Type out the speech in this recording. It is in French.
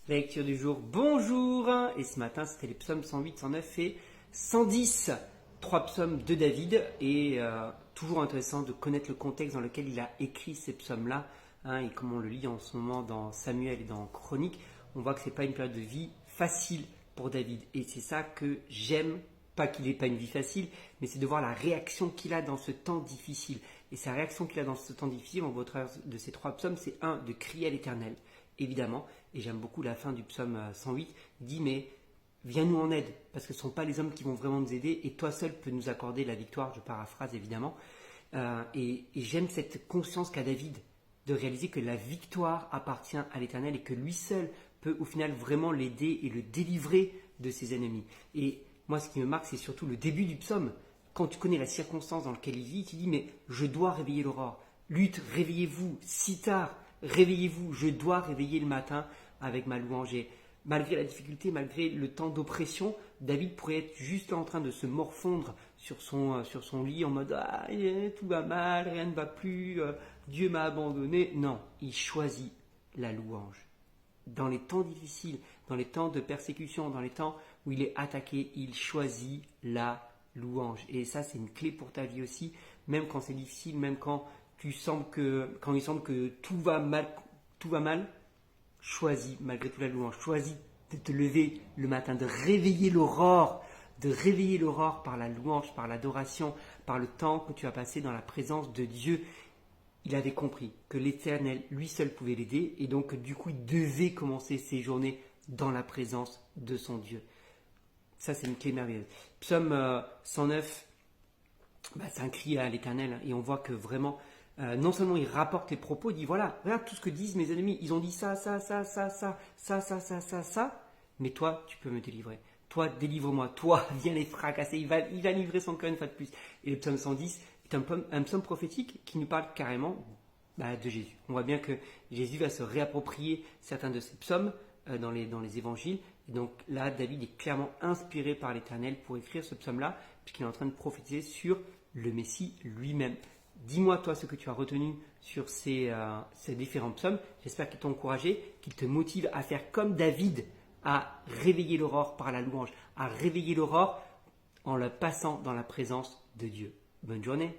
Lecture du jour, bonjour. Et ce matin, c'était les psaumes 108, 109 et 110. Trois psaumes de David. Et toujours intéressant de connaître le contexte dans lequel il a écrit ces psaumes-là. Et comme on le lit en ce moment dans Samuel et dans Chronique, on voit que ce n'est pas une période de vie facile pour David. Et c'est ça que j'aime. Pas qu'il n'ait pas une vie facile, mais c'est de voir la réaction qu'il a dans ce temps difficile. Et sa réaction qu'il a dans ce temps difficile, on voit au travers de ces trois psaumes, c'est de crier à l'Éternel, évidemment. Et j'aime beaucoup la fin du psaume 108, il dit mais viens-nous en aide, parce que ce ne sont pas les hommes qui vont vraiment nous aider, et toi seul peux nous accorder la victoire, je paraphrase évidemment. Et j'aime cette conscience qu'a David de réaliser que la victoire appartient à l'Éternel et que lui seul peut au final vraiment l'aider et le délivrer de ses ennemis. Et moi, ce qui me marque, c'est surtout le début du psaume. Quand tu connais la circonstance dans laquelle il vit, tu dis, mais je dois réveiller l'aurore. Lutte, réveillez-vous, si tard, réveillez-vous, je dois réveiller le matin avec ma louange. Et malgré la difficulté, malgré le temps d'oppression, David pourrait être juste là en train de se morfondre sur son lit en mode, tout va mal, rien ne va plus, Dieu m'a abandonné. Non, il choisit la louange. Dans les temps difficiles, dans les temps de persécution, dans les temps où il est attaqué, il choisit la louange. Et ça, c'est une clé pour ta vie aussi, même quand c'est difficile, même quand il semble que tout va mal, choisis malgré tout la louange, choisis de te lever le matin, de réveiller l'aurore par la louange, par l'adoration, par le temps que tu as passé dans la présence de Dieu. Il avait compris que l'Éternel, lui seul, pouvait l'aider et donc du coup, il devait commencer ses journées dans la présence de son Dieu. Ça, c'est une clé merveilleuse. Psaume 109, c'est un cri à l'Éternel et on voit que vraiment, non seulement il rapporte les propos, il dit voilà, regarde tout ce que disent mes ennemis, ils ont dit ça, mais toi, tu peux me délivrer. Toi, délivre-moi. Toi, viens les fracasser. Il va livrer son cœur une fois de plus. Et le psaume 110 est un psaume prophétique qui nous parle carrément de Jésus. On voit bien que Jésus va se réapproprier certains de ses psaumes dans les évangiles. Et donc là, David est clairement inspiré par l'Éternel pour écrire ce psaume-là, puisqu'il est en train de prophétiser sur le Messie lui-même. Dis-moi, toi, ce que tu as retenu sur ces différents psaumes. J'espère qu'ils t'ont encouragé, qu'ils te motivent à faire comme David, à réveiller l'aurore par la louange, à réveiller l'aurore en le passant dans la présence de Dieu. Bonne journée.